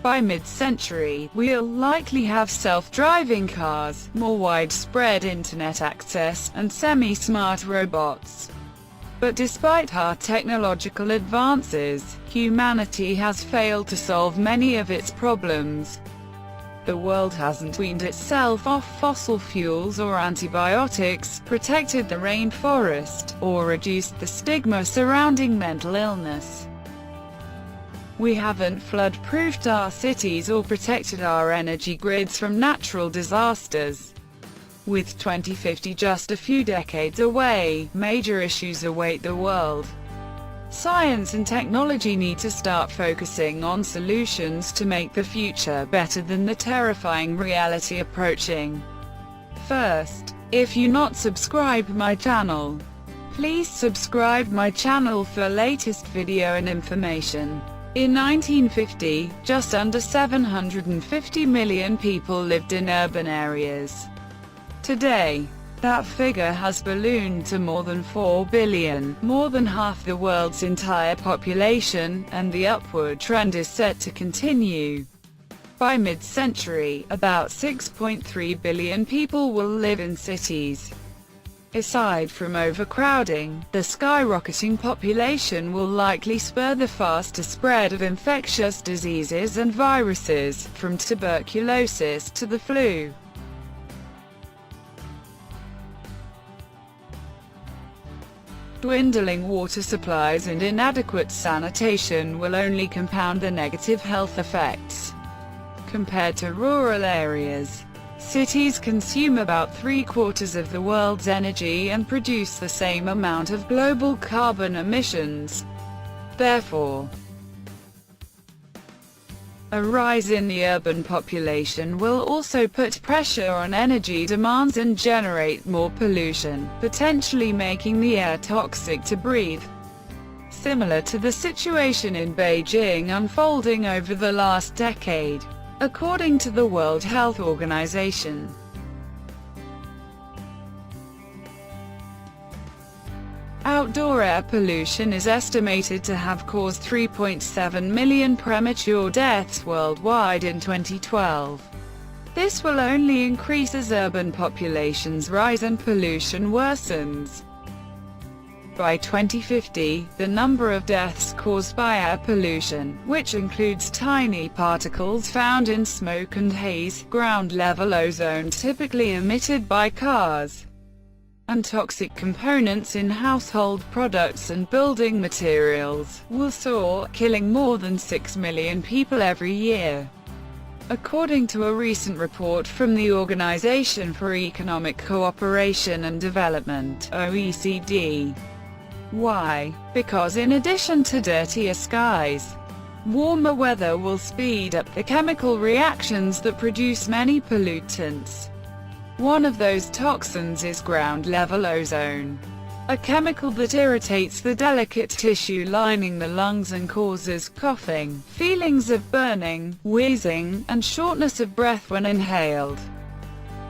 By mid-century, we'll likely have self-driving cars, more widespread internet access, and semi-smart robots. But despite our technological advances, humanity has failed to solve many of its problems. The world hasn't weaned itself off fossil fuels or antibiotics, protected the rainforest, or reduced the stigma surrounding mental illness. We haven't flood-proofed our cities or protected our energy grids from natural disasters. With 2050 just a few decades away, major issues await the world. Science and technology need to start focusing on solutions to make the future better than the terrifying reality approaching. First, if you not subscribe my channel, please subscribe my channel for latest video and information. In 1950, just under 750 million people lived in urban areas. Today, that figure has ballooned to more than 4 billion, more than half the world's entire population, and the upward trend is set to continue. By mid-century, about 6.3 billion people will live in cities. Aside from overcrowding, the skyrocketing population will likely spur the faster spread of infectious diseases and viruses, from tuberculosis to the flu. Dwindling water supplies and inadequate sanitation will only compound the negative health effects. Compared to rural areas, cities consume about 3/4 of the world's energy and produce the same amount of global carbon emissions. Therefore, a rise in the urban population will also put pressure on energy demands and generate more pollution, potentially making the air toxic to breathe. Similar to the situation in Beijing unfolding over the last decade, according to the World Health Organization. Outdoor air pollution is estimated to have caused 3.7 million premature deaths worldwide in 2012. This will only increase as urban populations rise and pollution worsens. By 2050, the number of deaths caused by air pollution, which includes tiny particles found in smoke and haze, ground-level ozone typically emitted by cars, and toxic components in household products and building materials, will soar, killing more than 6 million people every year. According to a recent report from the Organization for Economic Cooperation and Development, OECD. Why? Because in addition to dirtier skies, warmer weather will speed up the chemical reactions that produce many pollutants. One of those toxins is ground-level ozone, a chemical that irritates the delicate tissue lining the lungs and causes coughing, feelings of burning, wheezing, and shortness of breath when inhaled.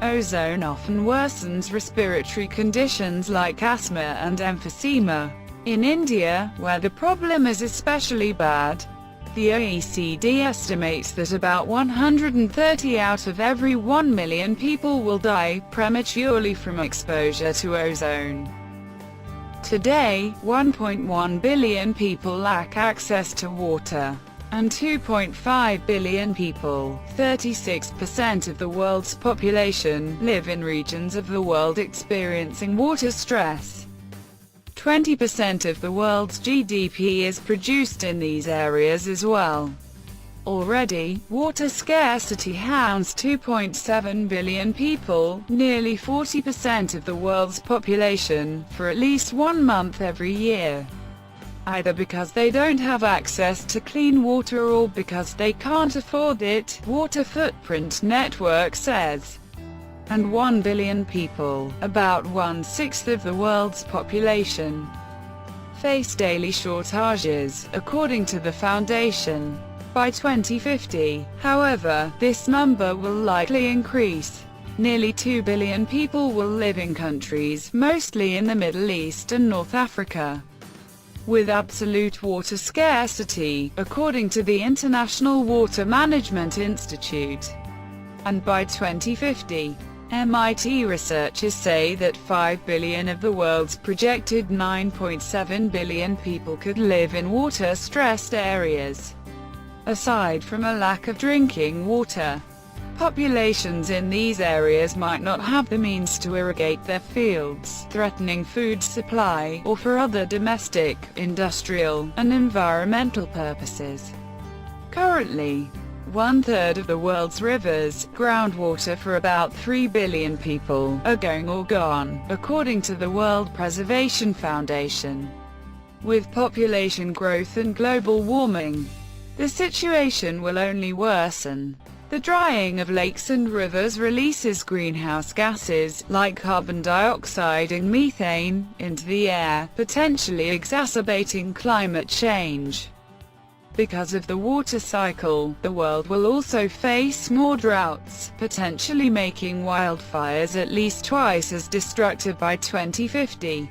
Ozone often worsens respiratory conditions like asthma and emphysema. In India, where the problem is especially bad, the OECD estimates that about 130 out of every 1 million people will die prematurely from exposure to ozone. Today, 1.1 billion people lack access to water, and 2.5 billion people, 36% of the world's population, live in regions of the world experiencing water stress. 20% of the world's GDP is produced in these areas as well. Already, water scarcity hounds 2.7 billion people, nearly 40% of the world's population, for at least 1 month every year. Either because they don't have access to clean water or because they can't afford it, Water Footprint Network says. And 1 billion people, about 1/6 of the world's population, face daily shortages, according to the foundation. By 2050, however, this number will likely increase. Nearly 2 billion people will live in countries, mostly in the Middle East and North Africa, with absolute water scarcity, according to the International Water Management Institute. And by 2050, MIT researchers say that 5 billion of the world's projected 9.7 billion people could live in water-stressed areas. Aside from a lack of drinking water, populations in these areas might not have the means to irrigate their fields, threatening food supply, or for other domestic, industrial, and environmental purposes. Currently, 1/3 of the world's rivers, groundwater for about 3 billion people, are going or gone, according to the World Preservation Foundation. With population growth and global warming, the situation will only worsen. The drying of lakes and rivers releases greenhouse gases, like carbon dioxide and methane, into the air, potentially exacerbating climate change. Because of the water cycle, the world will also face more droughts, potentially making wildfires at least twice as destructive by 2050.